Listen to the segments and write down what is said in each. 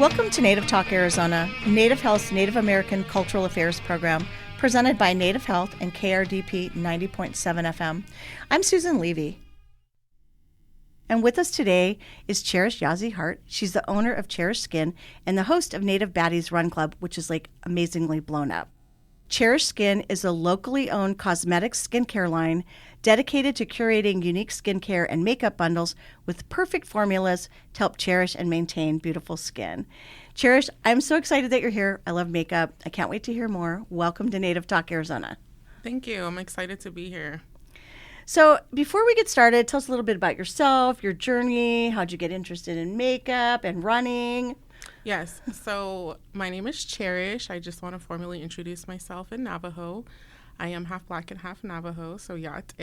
Welcome to Native Talk Arizona, Native Health's Native American Cultural Affairs program, presented by Native Health and KRDP 90.7 FM. I'm Susan Levy. And with us today is Cherish Yazzie Hart. She's the owner of Cherish Skin and the host of Native Baddies Run Club, which is like amazingly blown up. Cherish Skin is a locally owned cosmetics skincare line dedicated to curating unique skincare and makeup bundles with perfect formulas to help cherish and maintain beautiful skin. Cherish, I'm so excited that you're here. I love makeup. I can't wait to hear more. Welcome to Native Talk Arizona. Thank you. I'm excited to be here. So before we get started, tell us a little bit about yourself, your journey, how'd you get interested in makeup and running? Yes. So my name is Cherish. I just want to formally introduce myself in Navajo. I am half Black and half Navajo. So yat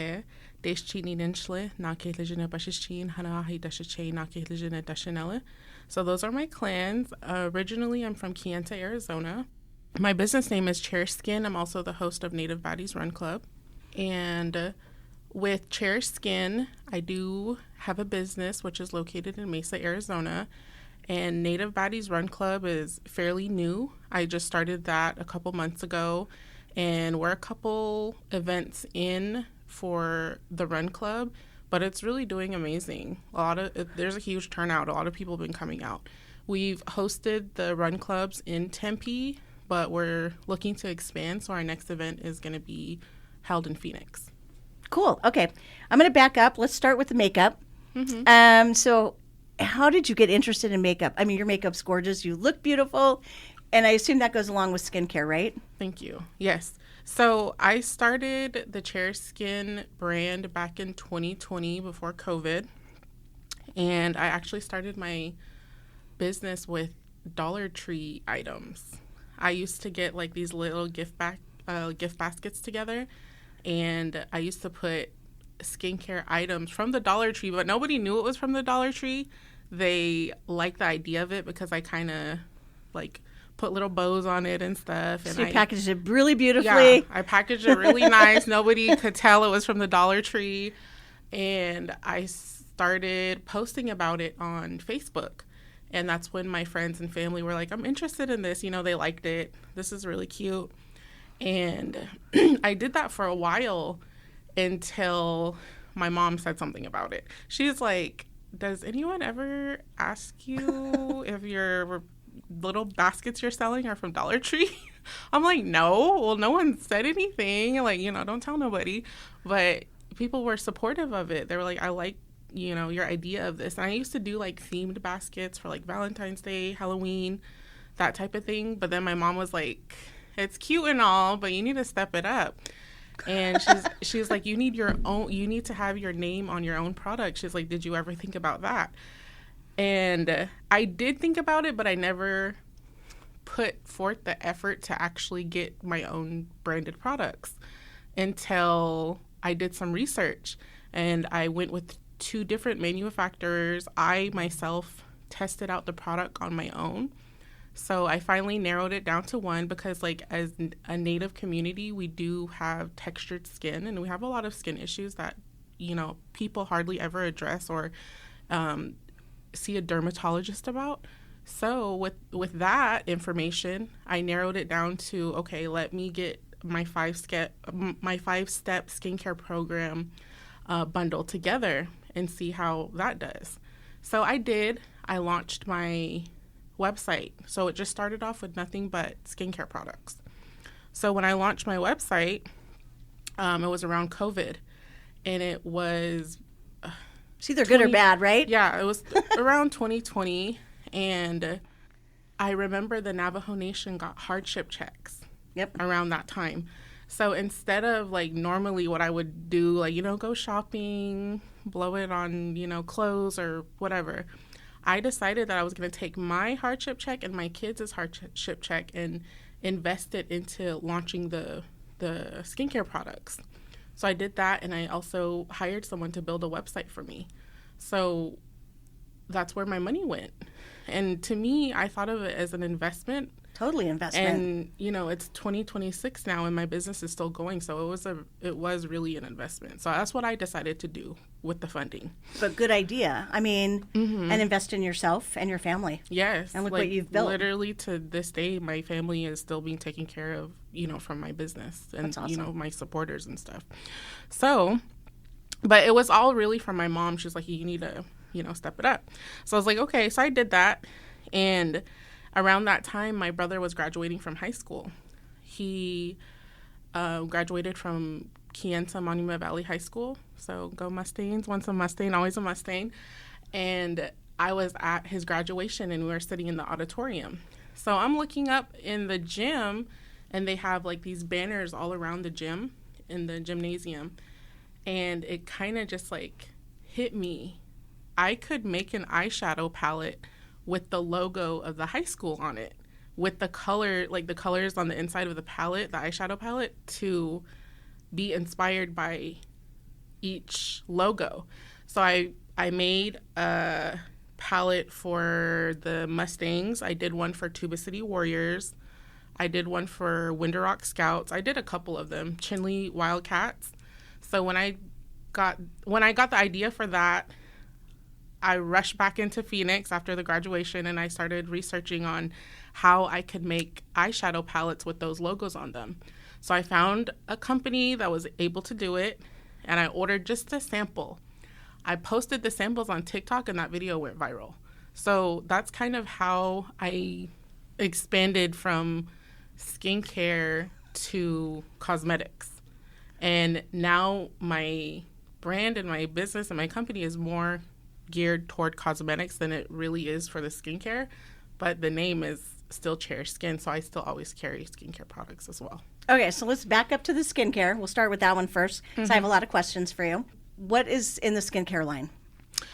deschini ninchle na kehlijene bashichin hanahi dashiche na kehlijene dashinele. So those are my clans. Originally, I'm from Kayenta, Arizona. My business name is Cherish Skin. I'm also the host of Native Baddies Run Club. And with Cherish Skin, I do have a business which is located in Mesa, Arizona. And Native Baddies Run Club is fairly new. I just started that a couple months ago, and we're a couple events in for the Run Club, but it's really doing amazing. There's a huge turnout. A lot of people have been coming out. We've hosted the Run Clubs in Tempe, but we're looking to expand, so our next event is going to be held in Phoenix. Cool. Okay. I'm going to back up. Let's start with the makeup. So how did you get interested in makeup? I mean, your makeup's gorgeous. You look beautiful. And I assume that goes along with skincare, right? Thank you. Yes. So I started the Cherish Skin brand back in 2020 before COVID. And I actually started my business with Dollar Tree items. I used to get like these little gift baskets together. And I used to put skincare items from the Dollar Tree, but nobody knew it was from the Dollar Tree. They liked the idea of it because I kind of like put little bows on it and stuff. And so you packaged it really beautifully. Yeah, I packaged it really nice. Nobody could tell it was from the Dollar Tree. And I started posting about it on Facebook. And that's when my friends and family were like, I'm interested in this. You know, they liked it. This is really cute. And I did that for a while until my mom said something about it. She's like, does anyone ever ask you if your little baskets you're selling are from Dollar Tree? I'm like, no. Well, no one said anything. Like, you know, don't tell nobody. But people were supportive of it. They were like, I like, you know, your idea of this. And I used to do like themed baskets for like Valentine's Day, Halloween, that type of thing. But then my mom was like, it's cute and all, but you need to step it up. And she's like, you need to have your name on your own product. She's like, did you ever think about that? And I did think about it, but I never put forth the effort to actually get my own branded products until I did some research. And I went with 2 different manufacturers. I myself tested out the product on my own. So I finally narrowed it down to one because, like, as a Native community, we do have textured skin, and we have a lot of skin issues that, you know, people hardly ever address or see a dermatologist about. So with that information, I narrowed it down to, okay, let me get my 5-step skincare program bundle together and see how that does. So I did. I launched my website. So it just started off with nothing but skincare products. So when I launched my website, it was around COVID, and it was it's either good or bad, right? Yeah, it was around 2020, and I remember the Navajo Nation got hardship checks around that time. So instead of like normally what I would do, like, you know, go shopping, blow it on, you know, clothes or whatever, I decided that I was going to take my hardship check and my kids' hardship check and invest it into launching the skincare products. So I did that, and I also hired someone to build a website for me. So that's where my money went. And to me, I thought of it as an investment Totally investment. And, it's 2026 now and my business is still going. So it was really an investment. So that's what I decided to do with the funding. But good idea. I mean, and invest in yourself and your family. Yes. And look what you've built. Literally to this day, my family is still being taken care of, from my business and, That's awesome. My supporters and stuff. So, but it was all really from my mom. She was like, you need to, step it up. So I was like, okay. So I did that. And around that time, my brother was graduating from high school. He graduated from Keyenta Monument Valley High School. So go Mustangs. Once a Mustang, always a Mustang. And I was at his graduation and we were sitting in the auditorium. So I'm looking up in the gym and they have like these banners all around the gym in the gymnasium. And it kind of just like hit me. I could make an eyeshadow palette with the logo of the high school on it, with the color, like the colors on the inside of the palette, the eyeshadow palette, to be inspired by each logo. So I made a palette for the Mustangs. I did one for Tuba City Warriors. I did one for Winter Rock Scouts. I did a couple of them, Chinley Wildcats. So when I got the idea for that, I rushed back into Phoenix after the graduation and I started researching on how I could make eyeshadow palettes with those logos on them. So I found a company that was able to do it and I ordered just a sample. I posted the samples on TikTok and that video went viral. So that's kind of how I expanded from skincare to cosmetics. And now my brand and my business and my company is more geared toward cosmetics than it really is for the skincare, but the name is still Cherish Skin, so I still always carry skincare products as well. Okay, so let's back up to the skincare. We'll start with that one first, because I have a lot of questions for you. What is in the skincare line?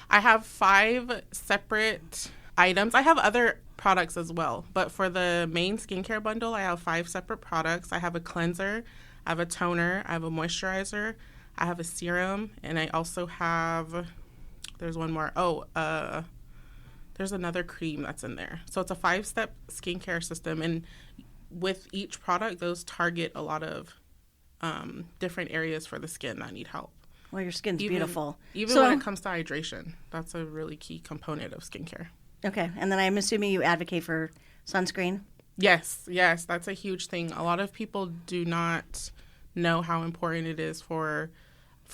I have 5 separate items. I have other products as well, but for the main skincare bundle, I have 5 separate products. I have a cleanser, I have a toner, I have a moisturizer, I have a serum, and I also have... There's one more. There's another cream that's in there. So it's a 5-step skincare system. And with each product, those target a lot of different areas for the skin that need help. Well, your skin's beautiful. Even when it comes to hydration, that's a really key component of skincare. Okay. And then I'm assuming you advocate for sunscreen? Yes. That's a huge thing. A lot of people do not know how important it is for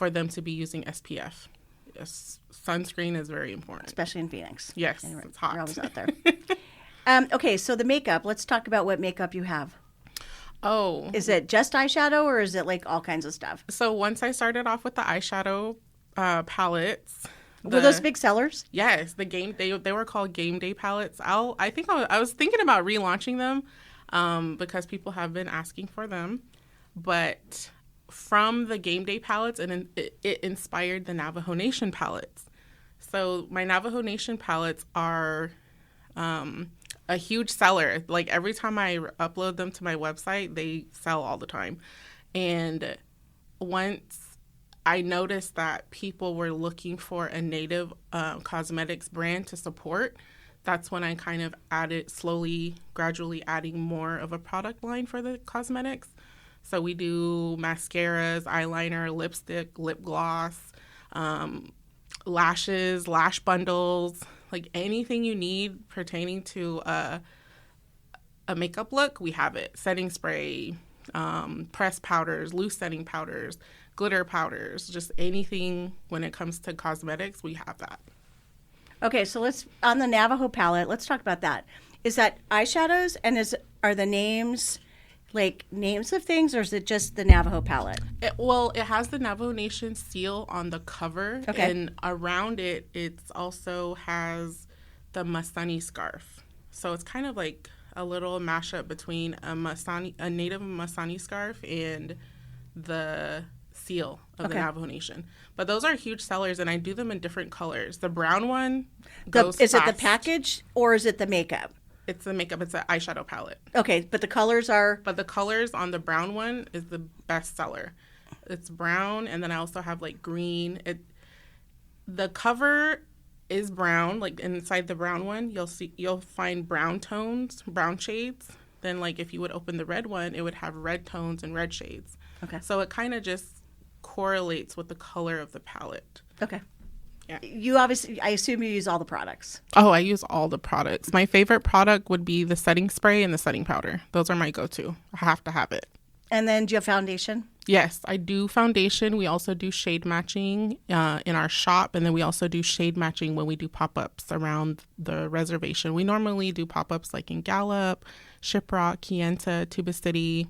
them to be using SPF. Yes, sunscreen is very important. Especially in Phoenix. Yes, it's hot. You're always out there. Okay, so the makeup. Let's talk about what makeup you have. Oh. Is it just eyeshadow or is it like all kinds of stuff? So once I started off with the eyeshadow palettes. Were those big sellers? Yes, they were called game day palettes. I was thinking about relaunching them because people have been asking for them, but from the game day palettes, and it inspired the Navajo Nation palettes. So my Navajo Nation palettes are a huge seller. Like every time I upload them to my website, they sell all the time. And once I noticed that people were looking for a native cosmetics brand to support, that's when I kind of gradually adding more of a product line for the cosmetics. So we do mascaras, eyeliner, lipstick, lip gloss, lashes, lash bundles, like anything you need pertaining to a makeup look, we have it. Setting spray, pressed powders, loose setting powders, glitter powders, just anything when it comes to cosmetics, we have that. Okay, so on the Navajo palette, let's talk about that. Is that eyeshadows and are the names... like names of things, or is it just the Navajo palette? It has the Navajo Nation seal on the cover, okay. And around it, it also has the Masani scarf. So it's kind of like a little mashup between a native Masani scarf and the seal of the Navajo Nation. But those are huge sellers, and I do them in different colors. The brown one goes Is fast. it the package, or is it the makeup? It's the makeup. It's an eyeshadow palette. Okay, but the colors are... But the colors on the brown one is the best seller. It's brown, and then I also have, like, green. The cover is brown. Like, inside the brown one, you'll find brown tones, brown shades. then like if you would open the red one, it would have red tones and red shades. Okay. So it kind of just correlates with the color of the palette. Okay. Yeah. You obviously, I assume you use all the products. Oh, I use all the products. My favorite product would be the setting spray and the setting powder. Those are my go-to. I have to have it. And then do you have foundation? Yes, I do foundation. We also do shade matching in our shop. And then we also do shade matching when we do pop-ups around the reservation. We normally do pop-ups like in Gallup, Shiprock, Kayenta, Tuba City,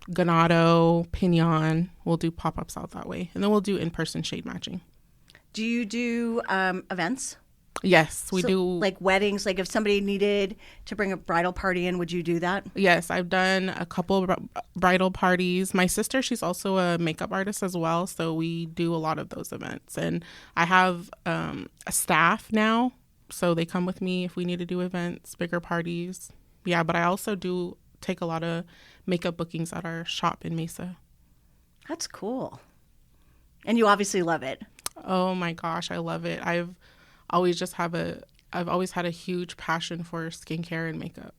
Ganado, Pinon. We'll do pop-ups out that way. And then we'll do in-person shade matching. Do you do events? Yes, we do. Like weddings, like if somebody needed to bring a bridal party in, would you do that? Yes, I've done a couple of bridal parties. My sister, she's also a makeup artist as well, so we do a lot of those events. And I have a staff now, so they come with me if we need to do events, bigger parties. Yeah, but I also do take a lot of makeup bookings at our shop in Mesa. That's cool. And you obviously love it. Oh my gosh, I love it. I've always had a huge passion for skincare and makeup.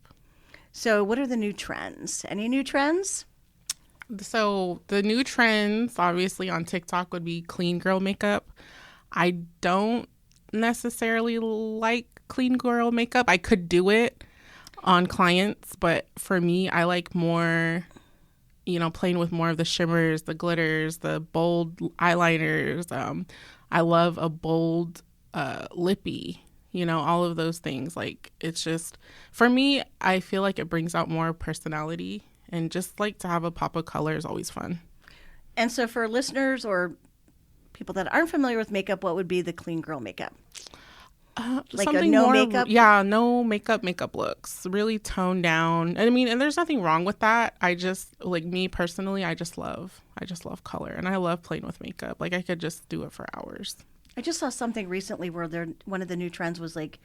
So what are the new trends? Any new trends? So the new trends, obviously on TikTok, would be clean girl makeup. I don't necessarily like clean girl makeup. I could do it on clients, but for me, I like more, playing with more of the shimmers, the glitters, the bold eyeliners. I love a bold lippy, all of those things. Like, it's just, for me, I feel like it brings out more personality, and just like to have a pop of color is always fun. And so for listeners or people that aren't familiar with makeup, what would be the clean girl makeup? Like a no makeup? Yeah, no makeup looks. Really toned down. And there's nothing wrong with that. I just, like, me personally, I just love color, and I love playing with makeup. Like, I could just do it for hours. I just saw something recently where one of the new trends was like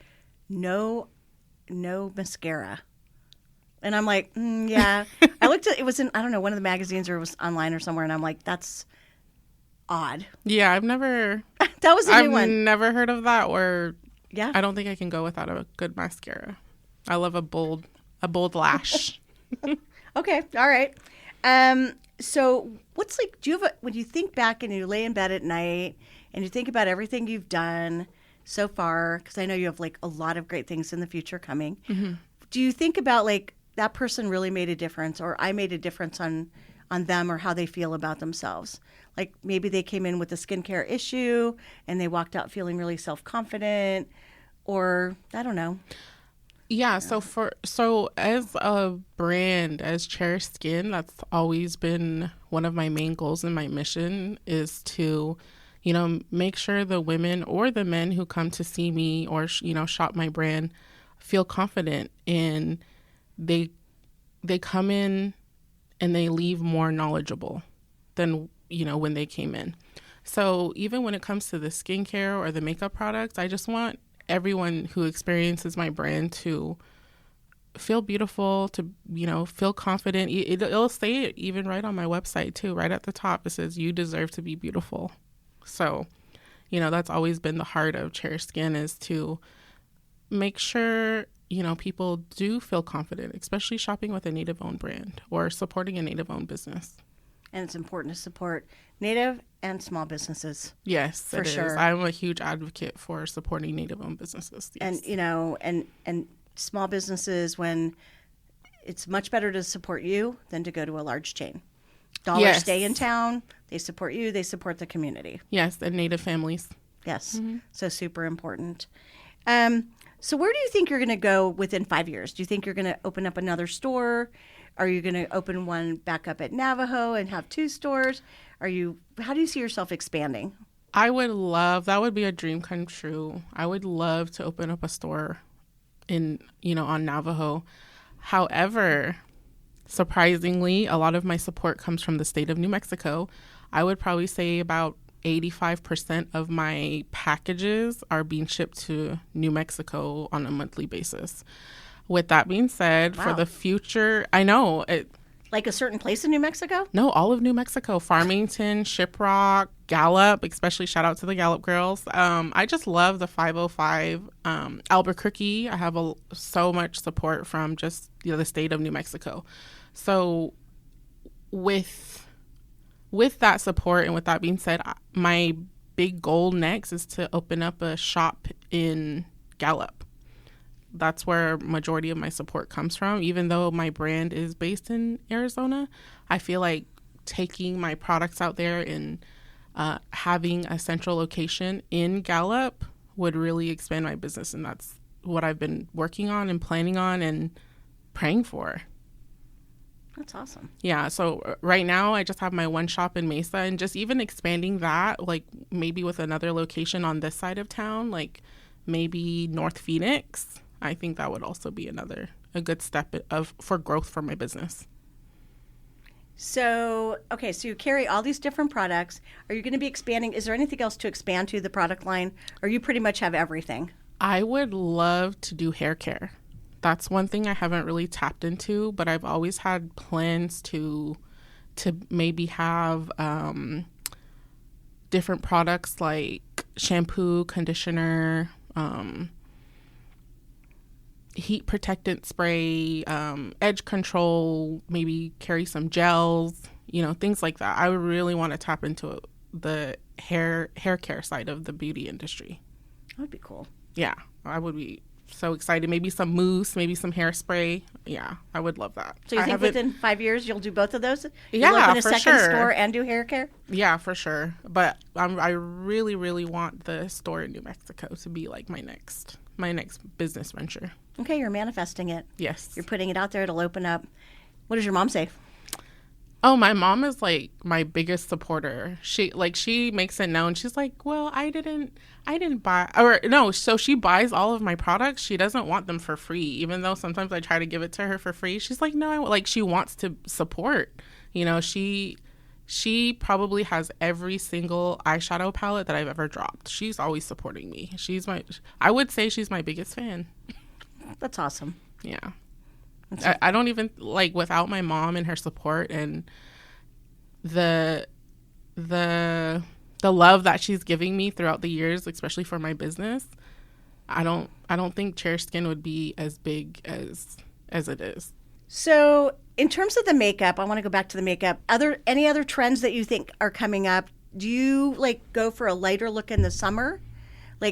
no mascara. And I'm like, yeah. I looked at it, was in, I don't know, one of the magazines, or it was online or somewhere, and I'm like, that's odd. Yeah, I've never that was a new one. I've never heard of that, or yeah. I don't think I can go without a good mascara. I love a bold lash. Okay, all right. So what's like, when you think back and you lay in bed at night and you think about everything you've done so far, because I know you have like a lot of great things in the future coming, do you think about like that person really made a difference, or I made a difference on them, or how they feel about themselves? Like maybe they came in with a skincare issue and they walked out feeling really self-confident, or I don't know. Yeah, so as a brand, as Cherish Skin, that's always been one of my main goals, and my mission is to, make sure the women or the men who come to see me or, shop my brand feel confident, and they come in and they leave more knowledgeable than, when they came in. So even when it comes to the skincare or the makeup products, I just want everyone who experiences my brand to feel beautiful, to, feel confident. It'll say it even right on my website too, right at the top. It says, you deserve to be beautiful. So, that's always been the heart of Cherish Skin, is to make sure, people do feel confident, especially shopping with a Native-owned brand or supporting a Native-owned business. And it's important to support Native and small businesses. Yes, for sure. Is. I'm a huge advocate for supporting Native-owned businesses. Yes. And, and small businesses, when it's much better to support you than to go to a large chain. Dollars stay in town. They support you. They support the community. Yes, and Native families. Yes, so super important. So where do you think you're going to go within 5 years? Do you think you're going to open up another store? Are you going to open one back up at Navajo and have 2 stores? How do you see yourself expanding? I would love, that would be a dream come true. I would love to open up a store on Navajo. However, surprisingly, a lot of my support comes from the state of New Mexico. I would probably say about 85% of my packages are being shipped to New Mexico on a monthly basis. With that being said, for the future, I know Like a certain place in New Mexico? No, all of New Mexico, Farmington, Shiprock, Gallup, especially shout out to the Gallup girls. I just love the 505, Albuquerque. I have so much support from just the state of New Mexico. So with that support and with that being said, my big goal next is to open up a shop in Gallup. That's where majority of my support comes from. Even though my brand is based in Arizona, I feel like taking my products out there and having a central location in Gallup would really expand my business. And that's what I've been working on and planning on and praying for. That's awesome. Yeah. So right now I just have my one shop in Mesa, and just even expanding that, like maybe with another location on this side of town, like maybe North Phoenix. I think that would also be a good step for growth for my business. So, okay, so you carry all these different products. Are you going to be expanding? Is there anything else to expand to the product line, or you pretty much have everything? I would love to do hair care. That's one thing I haven't really tapped into, but I've always had plans to maybe have different products like shampoo, conditioner, heat protectant spray, edge control, maybe carry some gels, things like that. I would really want to tap into the hair care side of the beauty industry. That would be cool. Yeah, I would be so excited. Maybe some mousse, maybe some hairspray. Yeah, I would love that. So you think within 5 years you'll do both of those? Yeah, you'll open a for second sure. store and do hair care? Yeah, for sure. But I really, really want the store in New Mexico to be like my next business venture. Okay, you're manifesting it. Yes. You're putting it out there. It'll open up. What does your mom say? Oh, my mom is like my biggest supporter. She makes it known. She's like, well, I didn't buy, or no, so she buys all of my products. She doesn't want them for free, even though sometimes I try to give it to her for free. She's like, no, she wants to support. She probably has every single eyeshadow palette that I've ever dropped. She's always supporting me. I would say she's my biggest fan. That's awesome. Yeah. I don't even, without my mom and her support and the love that she's giving me throughout the years, especially for my business, I don't think Cherished Skin would be as big as it is. So in terms of the makeup, I want to go back to the makeup. Any other trends that you think are coming up? Do you go for a lighter look in the summer?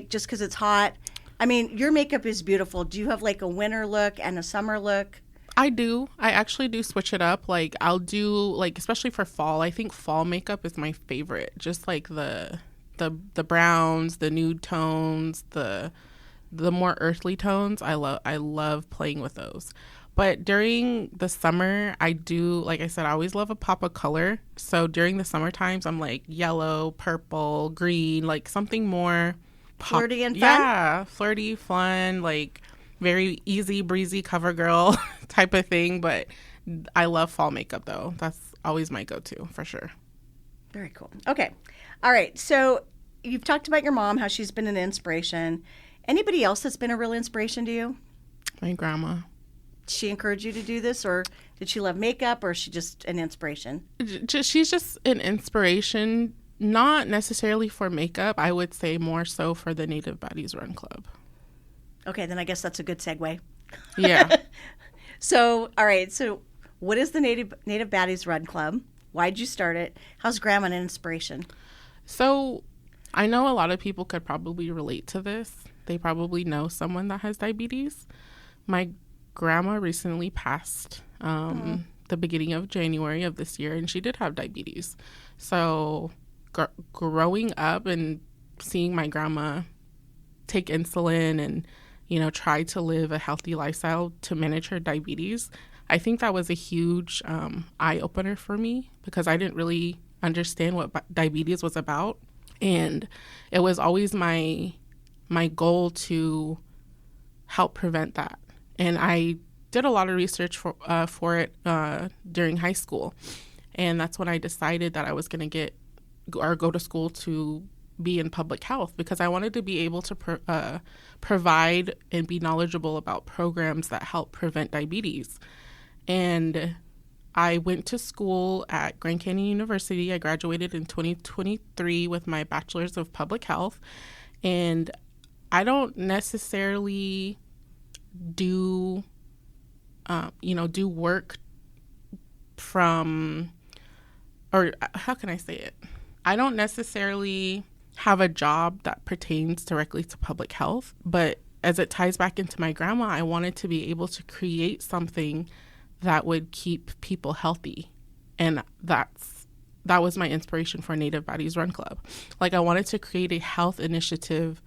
Just because it's hot? I mean, your makeup is beautiful. Do you have a winter look and a summer look? I do. I actually do switch it up. I'll do especially for fall. I think fall makeup is my favorite. Just the browns, the nude tones, the more earthly tones. I love playing with those. But during the summer, I do, like I said, I always love a pop of color. So during the summer times, I'm yellow, purple, green, something more flirty and fun? Yeah, flirty, fun, very easy breezy cover girl type of thing. But I love fall makeup though. That's always my go-to for sure. Very cool. Okay. All right. So you've talked about your mom, how she's been an inspiration. Anybody else that's been a real inspiration to you? My grandma. Did she encourage you to do this, or did she love makeup, or is she just an inspiration? She's just an inspiration, not necessarily for makeup. I would say more so for the Native Baddies Run Club. Okay, then I guess that's a good segue. Yeah. So, all right. So, what is the Native Baddies Run Club? Why did you start it? How's Grandma an inspiration? So, I know a lot of people could probably relate to this. They probably know someone that has diabetes. My grandma recently passed the beginning of January of this year, and she did have diabetes. So, growing up and seeing my grandma take insulin and try to live a healthy lifestyle to manage her diabetes, I think that was a huge eye-opener for me, because I didn't really understand what diabetes was about. And it was always my goal to help prevent that. And I did a lot of research for it during high school. And that's when I decided that I was going to go to school to be in public health, because I wanted to be able to provide and be knowledgeable about programs that help prevent diabetes. And I went to school at Grand Canyon University. I graduated in 2023 with my bachelor's of public health. And I don't necessarily do work from, or how can I say it? I don't necessarily have a job that pertains directly to public health, but as it ties back into my grandma, I wanted to be able to create something that would keep people healthy. And that was my inspiration for Native Bodies Run Club. Like, I wanted to create a health initiative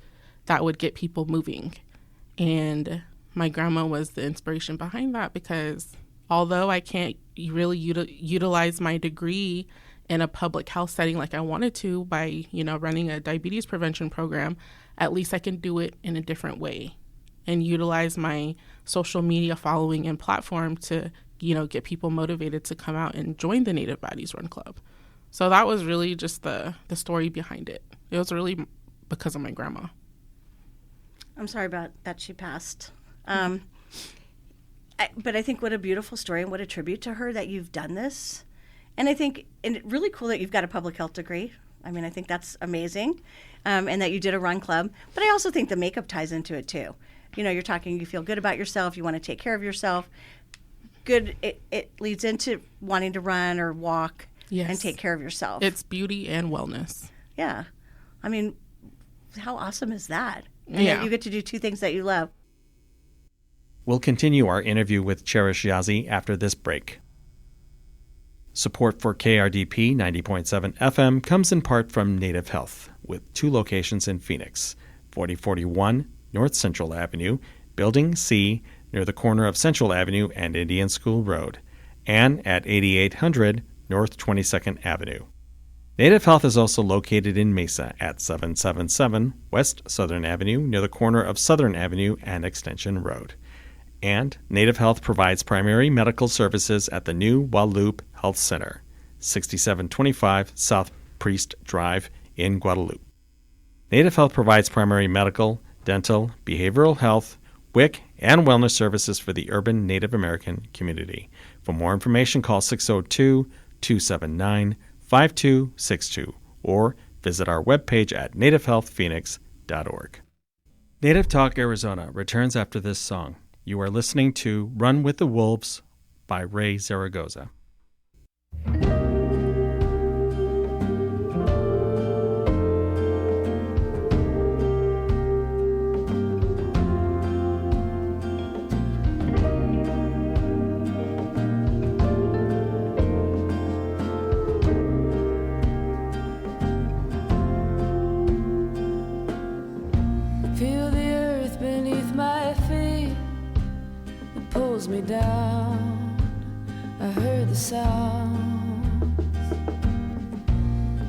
that would get people moving. And my grandma was the inspiration behind that, because although I can't really utilize my degree in a public health setting like I wanted to by, running a diabetes prevention program, at least I can do it in a different way and utilize my social media following and platform to, get people motivated to come out and join the Native Bodies Run Club. So that was really just the story behind it. It was really because of my grandma. I'm sorry about that she passed. But I think what a beautiful story and what a tribute to her that you've done this. And I think it's really cool that you've got a public health degree. I mean, I think that's amazing. And that you did a run club. But I also think the makeup ties into it too. You're talking, you feel good about yourself, you want to take care of yourself. Good, it leads into wanting to run or walk and take care of yourself. It's beauty and wellness. Yeah. I mean, how awesome is that? And that you get to do two things that you love. We'll continue our interview with Cherish Yazzie after this break. Support for KRDP 90.7 FM comes in part from Native Health, with 2 locations in Phoenix, 4041 North Central Avenue, Building C, near the corner of Central Avenue and Indian School Road, and at 8800 North 22nd Avenue. Native Health is also located in Mesa at 777 West Southern Avenue, near the corner of Southern Avenue and Extension Road. And Native Health provides primary medical services at the new Guadalupe Health Center, 6725 South Priest Drive in Guadalupe. Native Health provides primary medical, dental, behavioral health, WIC, and wellness services for the urban Native American community. For more information, call 602-279-5262 or visit our webpage at nativehealthphoenix.org. Native Talk Arizona returns after this song. You are listening to Run with the Wolves by Ray Zaragoza. Feel the earth beneath my feet, it pulls me down. I heard the sounds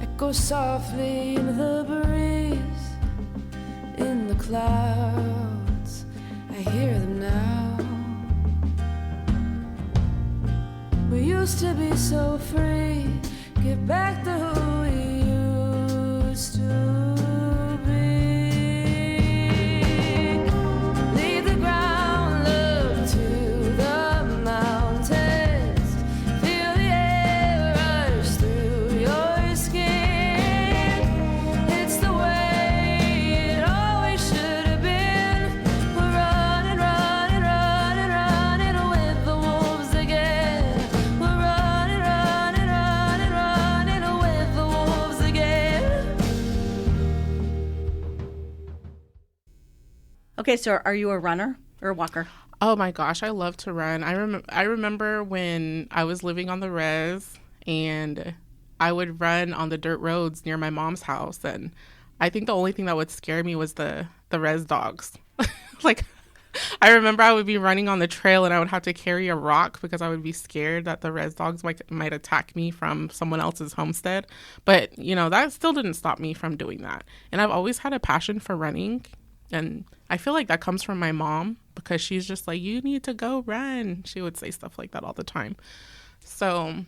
echo softly in the breeze, in the clouds. I hear them now. We used to be so free, get back to who we used to. Okay, so are you a runner or a walker? Oh my gosh, I love to run. I remember when I was living on the res and I would run on the dirt roads near my mom's house, and I think the only thing that would scare me was the res dogs. Like, I remember I would be running on the trail and I would have to carry a rock because I would be scared that the res dogs might attack me from someone else's homestead. But, that still didn't stop me from doing that. And I've always had a passion for running. And I feel like that comes from my mom, because she's just like, you need to go run. She would say stuff like that all the time. So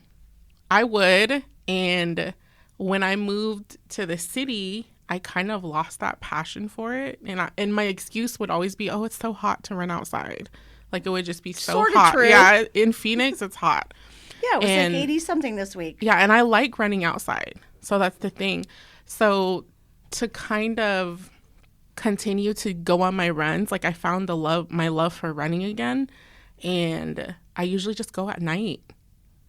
I would. And when I moved to the city, I kind of lost that passion for it. And my excuse would always be, oh, it's so hot to run outside. Like, it would just be so Sort of hot. true. Yeah, in Phoenix, it's hot. Yeah, it was like 80 something this week. Yeah, and I like running outside. So that's the thing. So to kind of continue to go on my runs, like I found my love for running again, and I usually just go at night.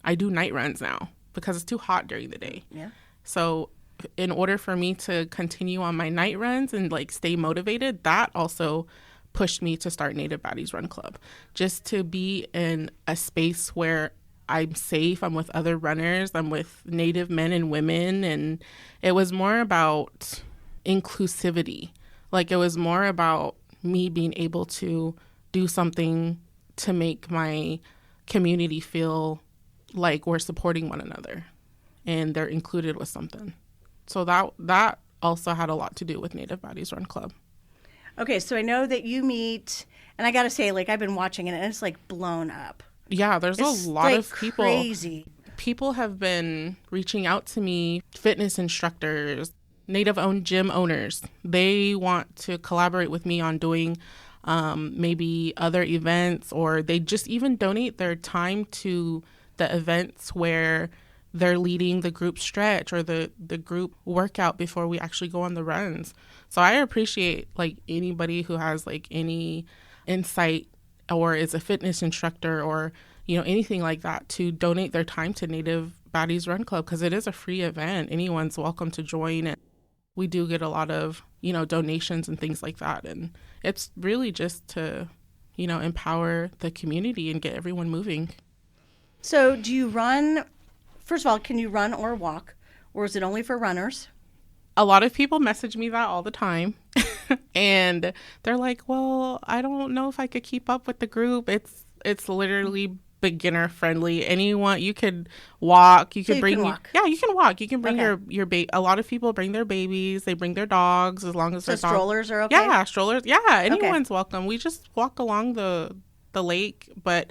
I do night runs now because it's too hot during the day. Yeah. So in order for me to continue on my night runs and like stay motivated, that also pushed me to start Native Baddies Run Club, just to be in a space where I'm safe, I'm with other runners, I'm with Native men and women, and it was more about inclusivity. Like it was more about me being able to do something to make my community feel like we're supporting one another and they're included with something. So that also had a lot to do with Native Baddies Run Club. Okay, so I know that you meet, and I got to say, like, I've been watching it, and it's, like, blown up. Yeah, there's It's, a lot like, of people. Crazy. People have been reaching out to me, fitness instructors, Native-owned gym owners. They want to collaborate with me on doing maybe other events, or they just even donate their time to the events where they're leading the group stretch or the group workout before we actually go on the runs. So I appreciate like anybody who has like any insight or is a fitness instructor or, you know, anything like that to donate their time to Native Baddies Run Club, because it is a free event. Anyone's welcome to join, and we do get a lot of, you know, donations and things like that. And it's really just to, you know, empower the community and get everyone moving. So do you run, first of all, can you run or walk, or is it only for runners? A lot of people message me that all the time. And they're like, well, I don't know if I could keep up with the group. It's literally beginner friendly. Anyone, you could walk, you could you bring, can walk. yeah, you can walk. You can bring Okay. your baby. A lot of people bring their babies. They bring their dogs as long as So their dog. strollers are okay? Yeah, strollers. Yeah, anyone's welcome. We just walk along the lake. But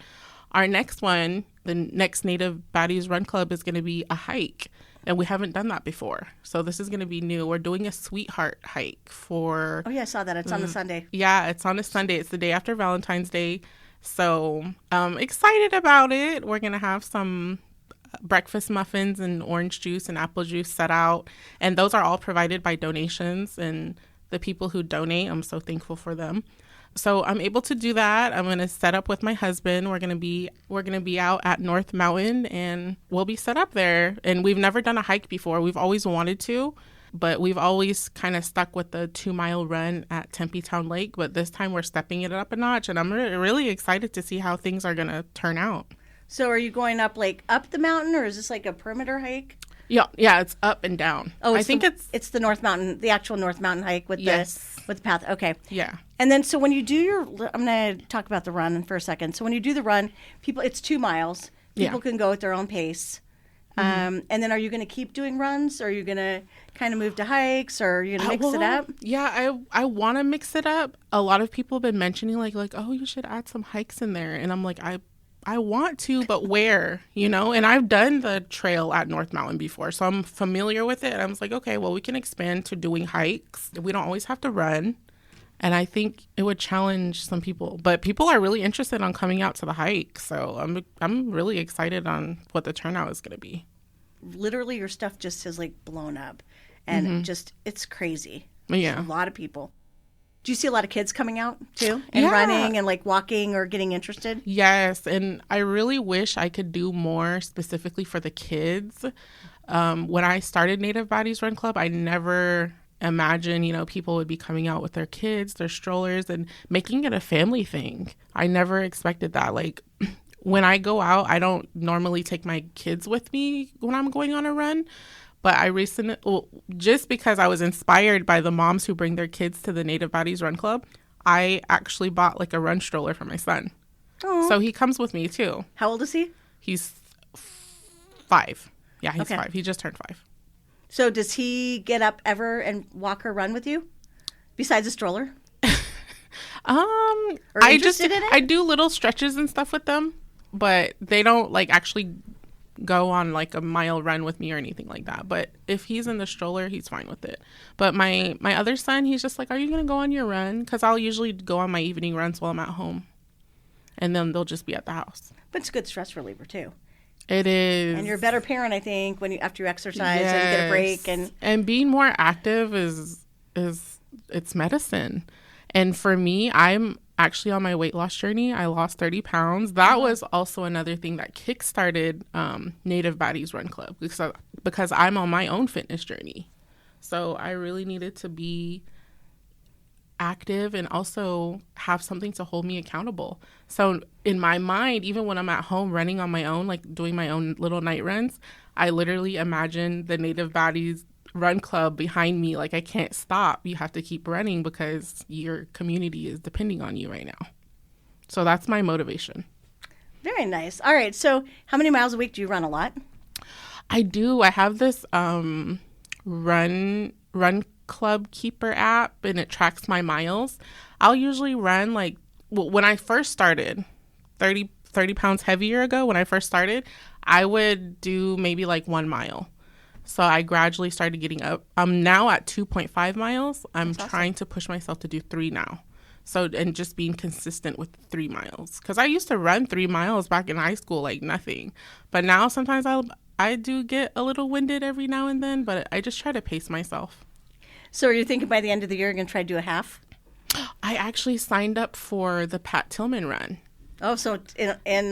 our next one, the next Native Baddies Run Club, is going to be a hike. And we haven't done that before. So this is going to be new. We're doing a sweetheart hike for... Oh, yeah, I saw that. It's on a Sunday. Yeah, it's on a Sunday. It's the day after Valentine's Day. So I'm excited about it. We're going to have some breakfast muffins and orange juice and apple juice set out. And those are all provided by donations. And the people who donate, I'm so thankful for them. So I'm able to do that. I'm going to set up with my husband. We're going to be out at North Mountain, and we'll be set up there. And we've never done a hike before. We've always wanted to, but we've always kind of stuck with the 2-mile run at Tempe Town Lake. But this time we're stepping it up a notch, and I'm really excited to see how things are going to turn out. So are you going up the mountain, or is this like a perimeter hike? Yeah, it's up and down. Oh, I think it's the North Mountain, the actual North Mountain hike with the path. Okay. Yeah. And then, so when you do I'm going to talk about the run for a second. So when you do the run, it's 2 miles. People can go at their own pace. And then are you going to keep doing runs, or are you going to kind of move to hikes, or are you going to mix it up? Yeah, I want to mix it up. A lot of people have been mentioning like, oh, you should add some hikes in there. And I'm like, I want to, but where, you know? And I've done the trail at North Mountain before, so I'm familiar with it. And I was like, okay, well, we can expand to doing hikes. We don't always have to run. And I think it would challenge some people. But people are really interested on coming out to the hike. So I'm really excited on what the turnout is going to be. Literally, your stuff just has like blown up. And it's crazy. Yeah. There's a lot of people. Do you see a lot of kids coming out too and Yeah. running and like walking or getting interested? Yes, and I really wish I could do more specifically for the kids. When I started Native Baddies Run Club, I never imagined, you know, people would be coming out with their kids, their strollers, and making it a family thing. I never expected that. Like, when I go out, I don't normally take my kids with me when I'm going on a run. But just because I was inspired by the moms who bring their kids to the Native Baddies Run Club, I actually bought like a run stroller for my son. Aww. So he comes with me too. How old is he? He's 5. Yeah, he's Okay. 5. He just turned 5. So does he get up ever and walk or run with you besides a stroller? Interested in it? I do little stretches and stuff with them, but they don't like actually go on like a mile run with me or anything like that. But if he's in the stroller, he's fine with it. But my other son, he's just like, are you going to go on your run? Because I'll usually go on my evening runs while I'm at home. And then they'll just be at the house. But it's a good stress reliever too. It is. And you're a better parent, I think, when after you exercise and you get a break. And being more active is it's medicine. And for me, I'm actually on my weight loss journey. I lost 30 pounds. That was also another thing that kickstarted Native Bodies Run Club because I'm on my own fitness journey. So I really needed to be active and also have something to hold me accountable. So in my mind, even when I'm at home running on my own, like doing my own little night runs, I literally imagine the Native Bodies Run Club behind me. Like, I can't stop. You have to keep running because your community is depending on you right now. So that's my motivation. Very nice. All right. So how many miles a week do you run? A lot? I do. I have this run Club Keeper app, and it tracks my miles. I'll usually run when I first started 30 pounds heavier ago. When I first started, I would do maybe 1 mile. So I gradually started getting up. I'm now at 2.5 miles. I'm trying to push myself to do 3 now. So, and just being consistent with 3 miles. Because I used to run 3 miles back in high school like nothing. But now sometimes I do get a little winded every now and then, but I just try to pace myself. So are you thinking by the end of the year you're going to try to do a half? I actually signed up for the Pat Tillman run. Oh, so in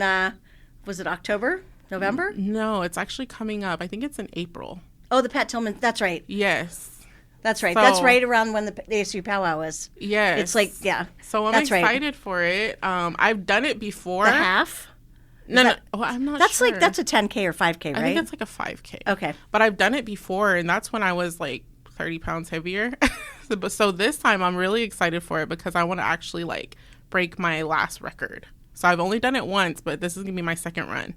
was it October? November? No, it's actually coming up. I think it's in April. Oh, the Pat Tillman. That's right. Yes. That's right. So, that's right around when the ASU powwow was. Yes. It's So I'm excited for it. I've done it before. The half? No. Oh, I'm not sure. That's a 10K or 5K, right? I think it's like a 5K. Okay. But I've done it before, and that's when I was 30 pounds heavier. So this time I'm really excited for it because I want to actually break my last record. So I've only done it once, but this is going to be my second run.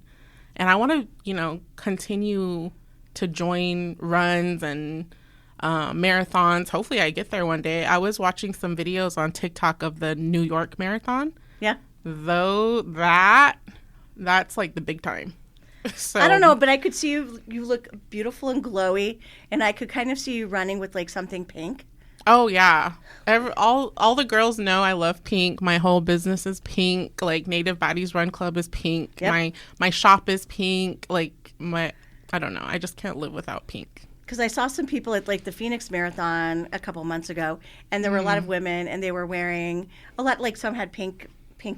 And I want to, continue to join runs and marathons. Hopefully I get there one day. I was watching some videos on TikTok of the New York Marathon. Yeah. Though that's the big time. So I don't know, but I could see you look beautiful and glowy, and I could kind of see you running with something pink. Oh yeah. All the girls know I love pink. My whole business is pink. Native Bodies Run Club is pink. Yep. My shop is pink. I don't know. I just can't live without pink. Because I saw some people at the Phoenix Marathon a couple months ago, and there were a lot of women, and they were wearing a lot. Some had pink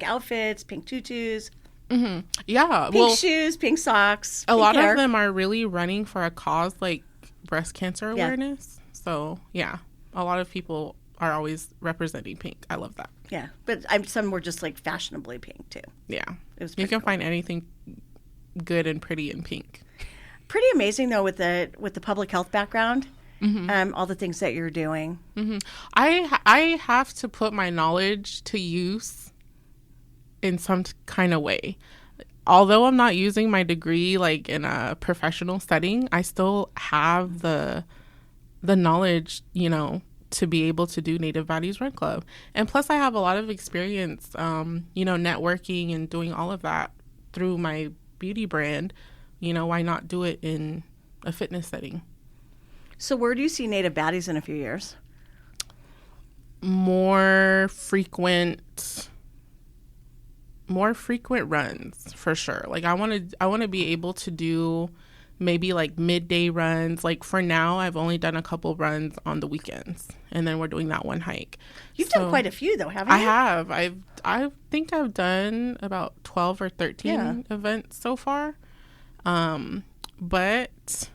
outfits, pink tutus. Mm-hmm. Yeah. Pink shoes, pink socks. A lot hair. of them are really running for a cause like breast cancer awareness. Yeah. So yeah, a lot of people are always representing pink. I love that. Yeah, but some were just fashionably pink too. Yeah, it was. You can cool. find anything good and pretty in pink. Pretty amazing though with the public health background. Mm-hmm. All the things that you're doing. Mm-hmm. I have to put my knowledge to use in some kind of way. Although I'm not using my degree in a professional setting, I still have the knowledge, to be able to do Native Bodies Run Club. And plus I have a lot of experience, networking and doing all of that through my beauty brand. Why not do it in a fitness setting? So where do you see Native Baddies in a few years? More frequent runs for sure. I want to be able to do maybe midday runs. For now, I've only done a couple runs on the weekends, and then we're doing that one hike. You've done quite a few though, haven't you? I have. I think I've done about 12 or 13 events so far. But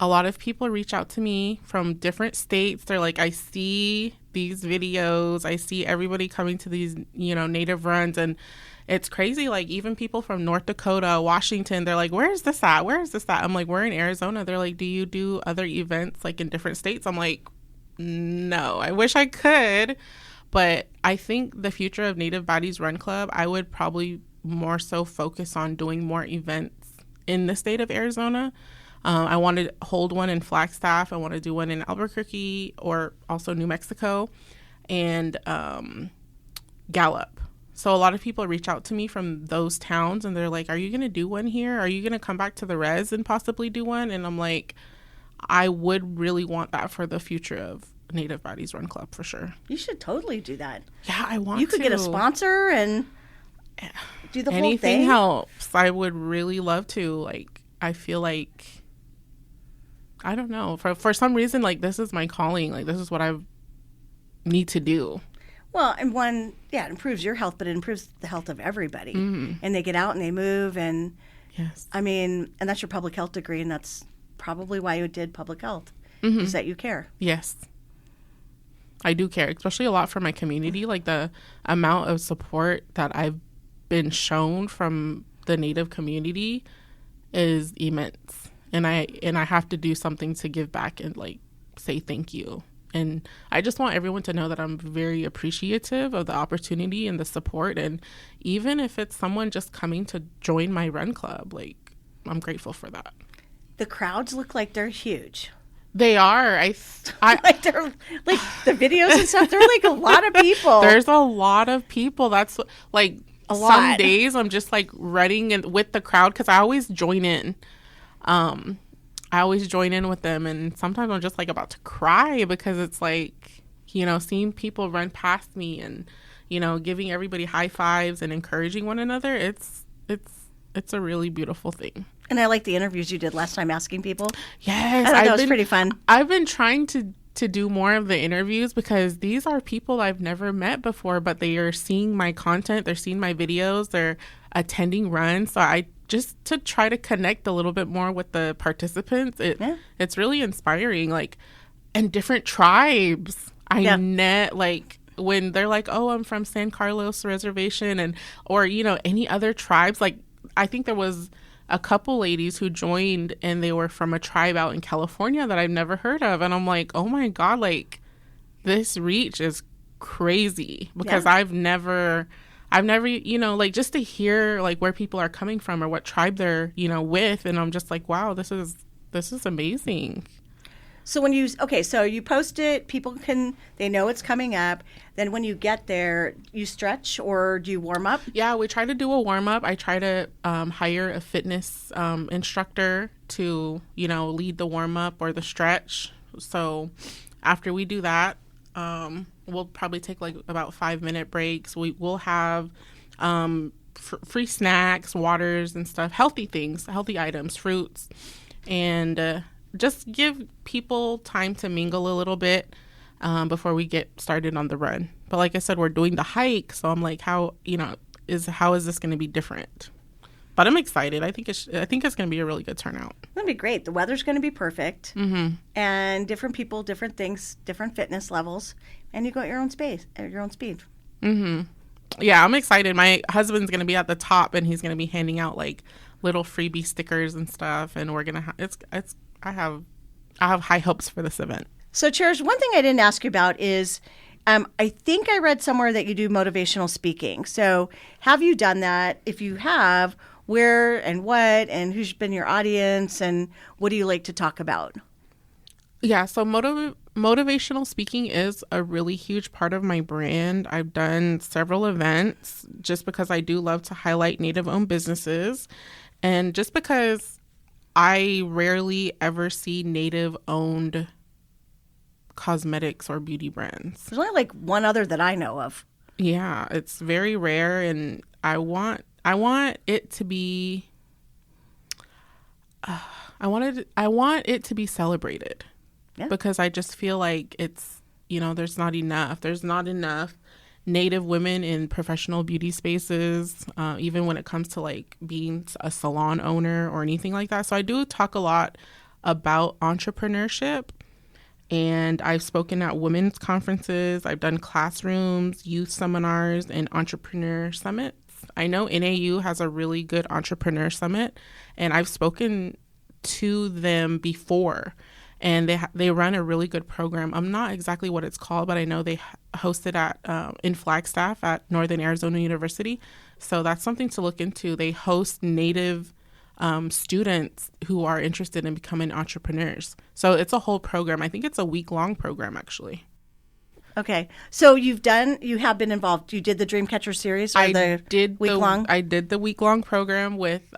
a lot of people reach out to me from different states. They're like, I see these videos. I see everybody coming to these, native runs. And it's crazy. Even people from North Dakota, Washington, they're like, where is this at? Where is this at? I'm like, we're in Arizona. They're like, do you do other events in different states? I'm like, no, I wish I could. But I think the future of Native Bodies Run Club, I would probably more so focus on doing more events in the state of Arizona. I want to hold one in Flagstaff. I want to do one in Albuquerque or also New Mexico and Gallup. So a lot of people reach out to me from those towns and they're like, are you going to do one here? Are you going to come back to the res and possibly do one? And I'm like, I would really want that for the future of Native Bodies Run Club for sure. You should totally do that. Yeah, I want to. You could get a sponsor and do the whole Anything thing? helps. I would really love to. Like, I feel like, I don't know. For some reason, like, this is my calling. Like, this is what I need to do. Well, and it improves your health, but it improves the health of everybody. Mm-hmm. And they get out and they move, and Yes. I mean, and that's your public health degree, and that's probably why you did public health, Mm-hmm. is that you care. Yes. I do care, especially a lot for my community. Like, the amount of support that I've been shown from the Native community is immense. And I have to do something to give back and, like, say thank you. And I just want everyone to know that I'm very appreciative of the opportunity and the support. And even if it's someone just coming to join my run club, like, I'm grateful for that. The crowds look like they're huge. They are. Like they're like the videos and stuff. They're like a lot of people. There's a lot of people. That's like A some lot. days I'm just like running and with the crowd because I always join in. I always join in with them, and sometimes I'm just like about to cry because it's like, you know, seeing people run past me and, you know, giving everybody high fives and encouraging one another. It's a really beautiful thing. And I like the interviews you did last time asking people. Yes, I thought that was pretty fun. I've been trying to do more of the interviews because these are people I've never met before, but they are seeing my content, they're seeing my videos, they're attending runs. So I just to try to connect a little bit more with the participants. It's really inspiring. Like, and different tribes. Like when they're like, oh, I'm from San Carlos Reservation, and or you know any other tribes. Like I think there was a couple ladies who joined and they were from a tribe out in California that I've never heard of. And I'm like, oh my God, like this reach is crazy because I've never, you know, like just to hear like where people are coming from or what tribe they're, you know, with. And I'm just like, wow, this is amazing. So so you post it, they know it's coming up. Then when you get there, you stretch or do you warm up? Yeah, we try to do a warm up. I try to hire a fitness instructor to, you know, lead the warm up or the stretch. So after we do that, we'll probably take like about 5-minute breaks. We'll have free snacks, waters and stuff, healthy things, healthy items, fruits, and just give people time to mingle a little bit before we get started on the run. But like I said, we're doing the hike, so I'm like, how is this going to be different? But I'm excited. I think it's going to be a really good turnout. It's going to be great. The weather's going to be perfect, Mm-hmm. and different people, different things, different fitness levels, and you go at your own space, at your own speed. Mm-hmm. Yeah, I'm excited. My husband's going to be at the top, and he's going to be handing out like little freebie stickers and stuff, and we're gonna I have high hopes for this event. So, Cherish, one thing I didn't ask you about is I think I read somewhere that you do motivational speaking. So have you done that? If you have, where and what, and who's been your audience, and what do you like to talk about? Yeah, so motivational speaking is a really huge part of my brand. I've done several events just because I do love to highlight Native-owned businesses, and just because I rarely ever see Native-owned cosmetics or beauty brands. There's only like one other that I know of. Yeah, it's very rare, and I want it to be I want it to be celebrated. Yeah. Because I just feel like it's, there's not enough Native women in professional beauty spaces, even when it comes to like being a salon owner or anything like that. So I do talk a lot about entrepreneurship, and I've spoken at women's conferences. I've done classrooms, youth seminars, and entrepreneur summits. I know NAU has a really good entrepreneur summit, and I've spoken to them before. And they run a really good program. I'm not exactly what it's called, but I know they host it in Flagstaff at Northern Arizona University. So that's something to look into. They host Native students who are interested in becoming entrepreneurs. So it's a whole program. I think it's a week-long program, actually. Okay. So you have been involved. You did the Dreamcatcher series or the week-long? I did the week-long program with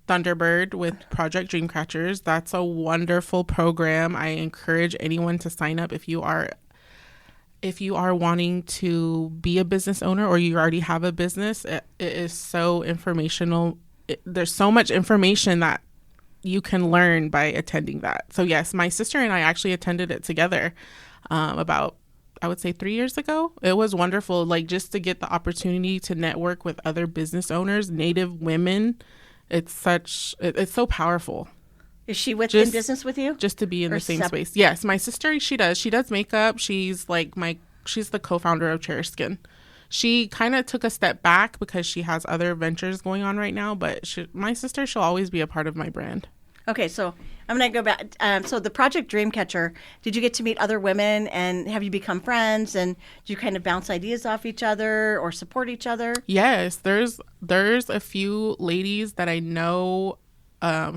Thunderbird with Project Dreamcatchers. That's a wonderful program. I encourage anyone to sign up if you are if you are wanting to be a business owner or you already have a business, it is so informational. There's so much information that you can learn by attending that. So yes, my sister and I actually attended it together about, I would say 3 years ago. It was wonderful, like just to get the opportunity to network with other business owners, Native women. It's so powerful. Is she in business with you? Just to be in the same space. Yes, my sister, she does makeup. She's she's the co-founder of Cherish Skin. She kind of took a step back because she has other ventures going on right now, but my sister, she'll always be a part of my brand. Okay, so I'm going to go back. So the Project Dreamcatcher, did you get to meet other women and have you become friends? And do you kind of bounce ideas off each other or support each other? Yes, there's a few ladies that I know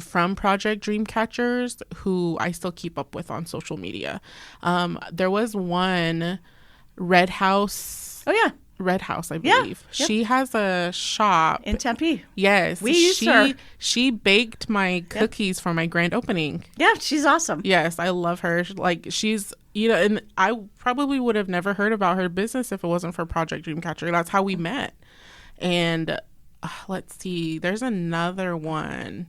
from Project Dreamcatchers who I still keep up with on social media. There was one, Red House. Oh, yeah. Red House, I believe. Yep. She has a shop in Tempe. Yes. We used her. She baked my cookies for my grand opening. Yeah, she's awesome. Yes, I love her. Like, she's, and I probably would have never heard about her business if it wasn't for Project Dreamcatcher. That's how we met. And let's see, there's another one.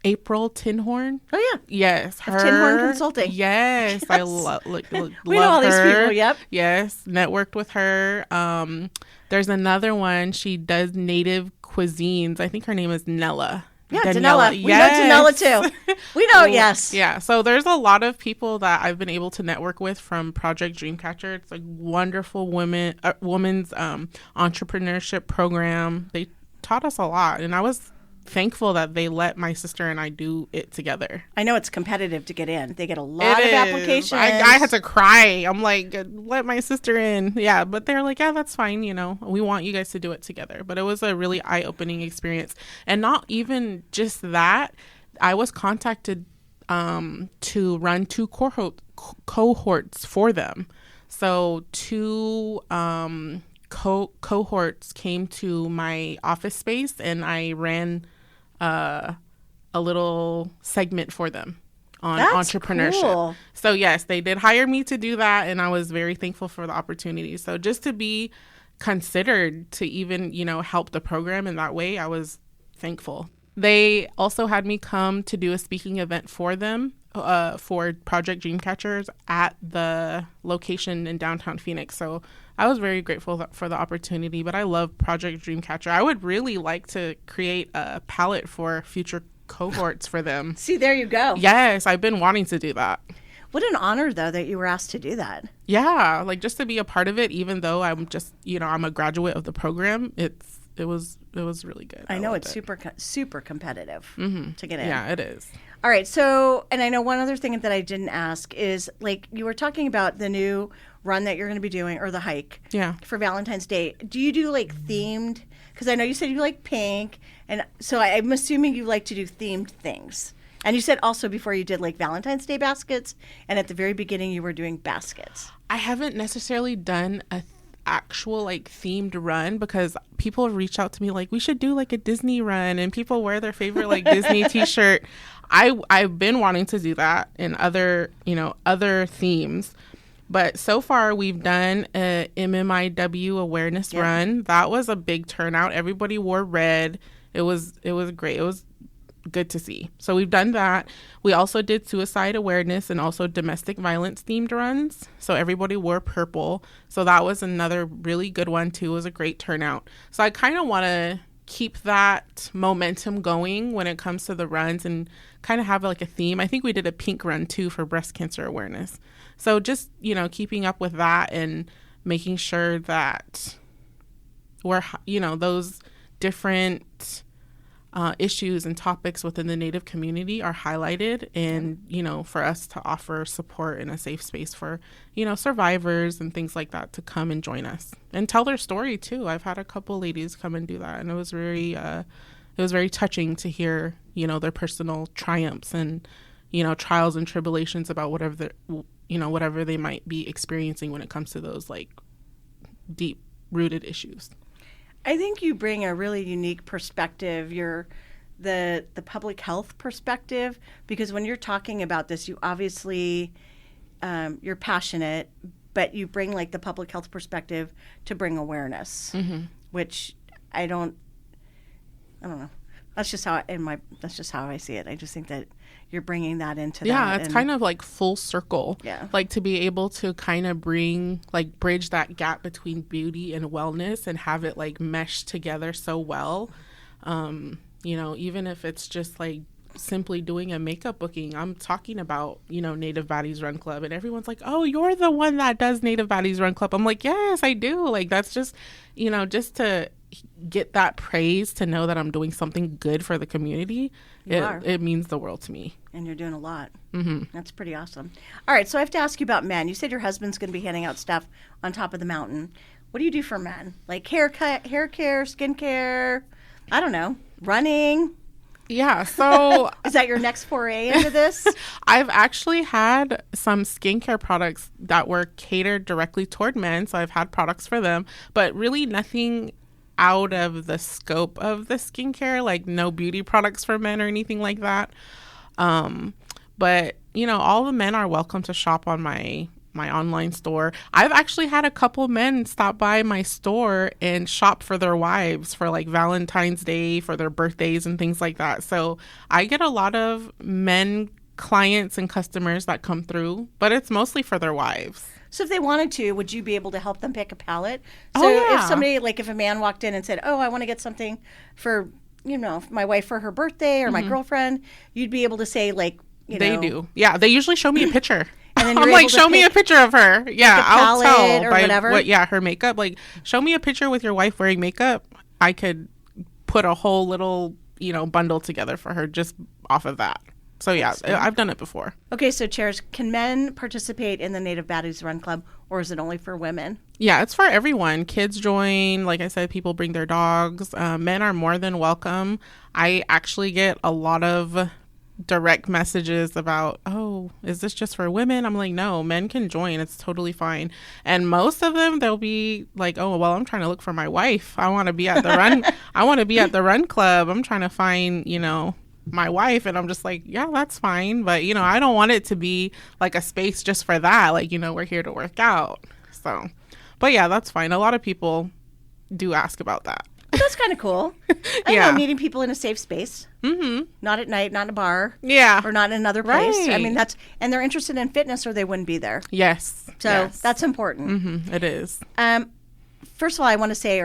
April Tinhorn. Oh, yeah. Yes. Her. Tinhorn Consulting. Yes. I love we love know all her. these people, yep. Yes. Networked with her. There's another one. She does native cuisines. I think her name is Nella. Yeah, Danella. Yes. We know Danella, too. We know, yes. Yeah. So there's a lot of people that I've been able to network with from Project Dreamcatcher. It's a wonderful women's entrepreneurship program. They taught us a lot, and I was thankful that they let my sister and I do it together. I know it's competitive to get in. They get a lot of applications. I had to cry. I'm like, let my sister in. Yeah, but they're like, yeah, that's fine. We want you guys to do it together. But it was a really eye-opening experience. And not even just that, I was contacted to run 2 cohorts for them. So 2 cohorts came to my office space, and I ran a little segment for them on entrepreneurship. Cool. So yes, they did hire me to do that, and I was very thankful for the opportunity. So just to be considered to even, help the program in that way, I was thankful. They also had me come to do a speaking event for them, for Project Dreamcatchers at the location in downtown Phoenix. So I was very grateful for the opportunity, but I love Project Dreamcatcher. I would really like to create a palette for future cohorts for them. See, there you go. Yes, I've been wanting to do that. What an honor, though, that you were asked to do that. Yeah, like just to be a part of it, even though I'm just, I'm a graduate of the program, it was really good. I know it's super competitive to get in. Yeah, it is. All right. So, and I know one other thing that I didn't ask is, like, you were talking about the new run that you're going to be doing, or the hike. Yeah. For Valentine's Day. Do you do like themed? Because I know you said you like pink, and so I'm assuming you like to do themed things. And you said also before you did like Valentine's Day baskets, and at the very beginning you were doing baskets. I haven't necessarily done a actual like themed run, because people reach out to me like, we should do like a Disney run, and people wear their favorite like Disney t-shirt. I've been wanting to do that in other themes, but so far we've done a MMIW awareness run. That was a big turnout. Everybody wore red. It was great. It was good to see. So we've done that. We also did suicide awareness and also domestic violence themed runs. So everybody wore purple. So that was another really good one too. It was a great turnout. So I kind of want to keep that momentum going when it comes to the runs and kind of have like a theme. I think we did a pink run too for breast cancer awareness. So just, keeping up with that and making sure that we're, those different issues and topics within the Native community are highlighted, and for us to offer support in a safe space for survivors and things like that to come and join us and tell their story too. I've had a couple ladies come and do that, and it was very touching to hear their personal triumphs and trials and tribulations about whatever they might be experiencing when it comes to those like deep rooted issues. I think you bring a really unique perspective. You're the public health perspective, because when you're talking about this, you obviously you're passionate, but you bring like the public health perspective to bring awareness, which I don't know. That's just how I see it. I just think that you're bringing that into that. Yeah, it's kind of like full circle. Yeah. Like to be able to kind of bridge that gap between beauty and wellness and have it like mesh together so well. Even if it's just like simply doing a makeup booking. I'm talking about, Native Baddies Run Club, and everyone's like, oh, you're the one that does Native Baddies Run Club. I'm like, yes, I do. Like, that's just, just to get that praise, to know that I'm doing something good for the community. It means the world to me. And you're doing a lot. Mm-hmm. That's pretty awesome. All right. So I have to ask you about men. You said your husband's going to be handing out stuff on top of the mountain. What do you do for men? Like hair care, skincare, I don't know, running? Yeah, so... Is that your next foray into this? I've actually had some skincare products that were catered directly toward men, so I've had products for them, but really nothing out of the scope of the skincare, like no beauty products for men or anything like that. But, all the men are welcome to shop on my online store. I've actually had a couple men stop by my store and shop for their wives for like Valentine's Day, for their birthdays and things like that. So I get a lot of men clients and customers that come through, but it's mostly for their wives. So if they wanted to, would you be able to help them pick a palette? So if somebody, like if a man walked in and said, oh, I want to get something for, my wife for her birthday or my girlfriend, you'd be able to say like, They do. Yeah. They usually show me a picture. And then I'm like, show me a picture of her. Yeah, I'll tell or by whatever. her makeup. Like, show me a picture with your wife wearing makeup. I could put a whole little, bundle together for her just off of that. So yeah, I've done it before. Okay, so Cherish, can men participate in the Native Baddies Run Club, or is it only for women? Yeah, it's for everyone. Kids join. Like I said, people bring their dogs. Men are more than welcome. I actually get a lot of direct messages about, oh, is this just for women? I'm like, no, men can join. It's totally fine. And most of them, they'll be like, oh, well, I'm trying to look for my wife. I want to be at the run. I want to be at the run club. I'm trying to find, my wife. And I'm just like, yeah, that's fine. But, I don't want it to be like a space just for that. Like, we're here to work out. So, but yeah, that's fine. A lot of people do ask about that. That's kind of cool. I know, meeting people in a safe space. Mm-hmm. Not at night, not in a bar. Yeah. Or not in another place. Right. I mean, and they're interested in fitness or they wouldn't be there. Yes. So that's important. Mm-hmm. It is. First of all, I want to say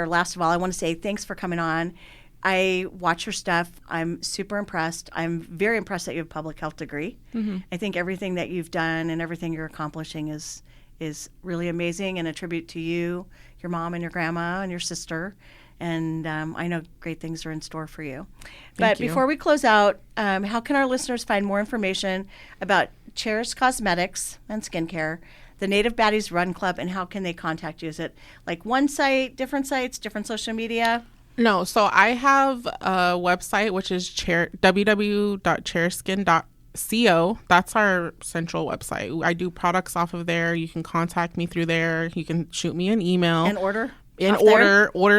thanks for coming on. I watch your stuff. I'm super impressed. I'm very impressed that you have a public health degree. Mm-hmm. I think everything that you've done and everything you're accomplishing is really amazing, and a tribute to you, your mom and your grandma and your sister. And I know great things are in store for you. But before we close out, how can our listeners find more information about Cherish Cosmetics and Skincare, the Native Baddies Run Club, and how can they contact you? Is it like one site, different sites, different social media? No, so I have a website, which is www.cherishskin.co. That's our central website. I do products off of there. You can contact me through there. You can shoot me an email. And order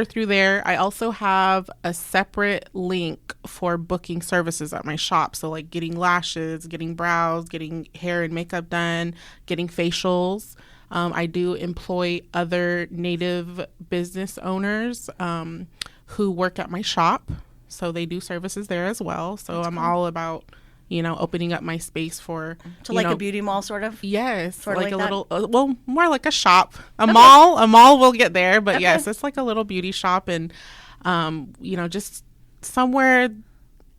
through there. I also have a separate link for booking services at my shop. So like getting lashes, getting brows, getting hair and makeup done, getting facials. I do employ other Native business owners who work at my shop. So they do services there as well. So That's I'm cool. all about, opening up my space for... So like a beauty mall sort of? Yes. Sort like of a like little, more like a shop. A mall will get there. But yes, it's like a little beauty shop and, just somewhere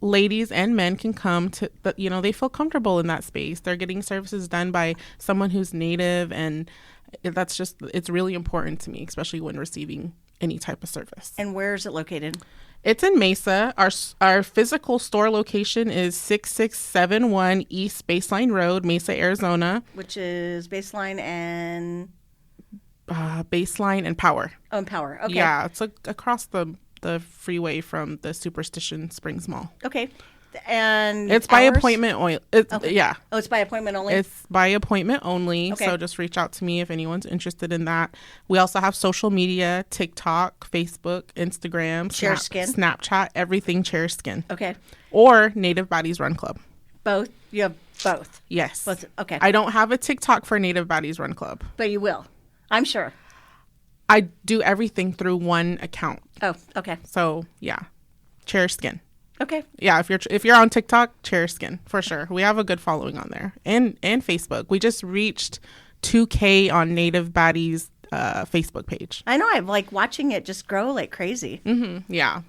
ladies and men can come to, they feel comfortable in that space. They're getting services done by someone who's Native, and it's really important to me, especially when receiving any type of service. And where is it located? It's in Mesa. Our physical store location is 6671 East Baseline Road, Mesa, Arizona. Which is Baseline and... Baseline and Power. Oh, and Power. Okay. Yeah, it's across the freeway from the Superstition Springs Mall. Okay. And it's by appointment only. Yeah. Oh, it's by appointment only? It's by appointment only. Okay. So just reach out to me if anyone's interested in that. We also have social media, TikTok, Facebook, Instagram, Cherish Skin. Snapchat, everything Cherish Skin. Okay. Or Native Baddies Run Club. Both? You have Both. Yes. Both. Okay. I don't have a TikTok for Native Baddies Run Club. But you will. I'm sure. I do everything through one account. Oh, okay. So yeah, Cherish Skin. Okay. Yeah, if you're on TikTok, Cherish Skin for sure. We have a good following on there, and Facebook. We just reached 2K on Native Baddies Facebook page. I know. I'm like watching it just grow like crazy. Yeah,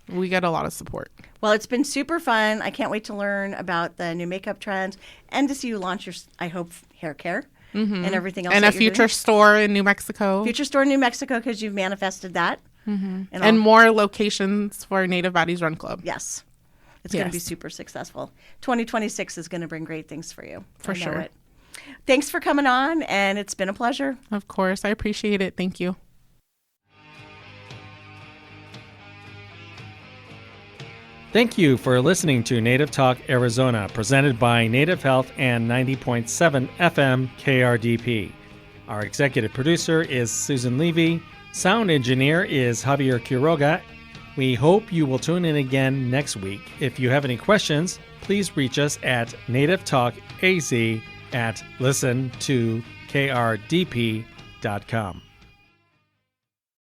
we get a lot of support. Well, it's been super fun. I can't wait to learn about the new makeup trends and to see you launch your, I hope, hair care and everything else. And that a you're future store in New Mexico. doing. Future store in New Mexico because you've manifested that. And more locations for Native Baddies Run Club. Yes. It's going to be Yes. super successful. 2026 is going to bring great things for you. For I know sure. it. Thanks for coming on, and it's been a pleasure. Of course. I appreciate it. Thank you. Thank you for listening to Native Talk Arizona, presented by Native Health and 90.7 FM KRDP. Our executive producer is Susan Levy. Sound engineer is Javier Quiroga. We hope you will tune in again next week. If you have any questions, please reach us at nativetalkaz@listen2krdp.com.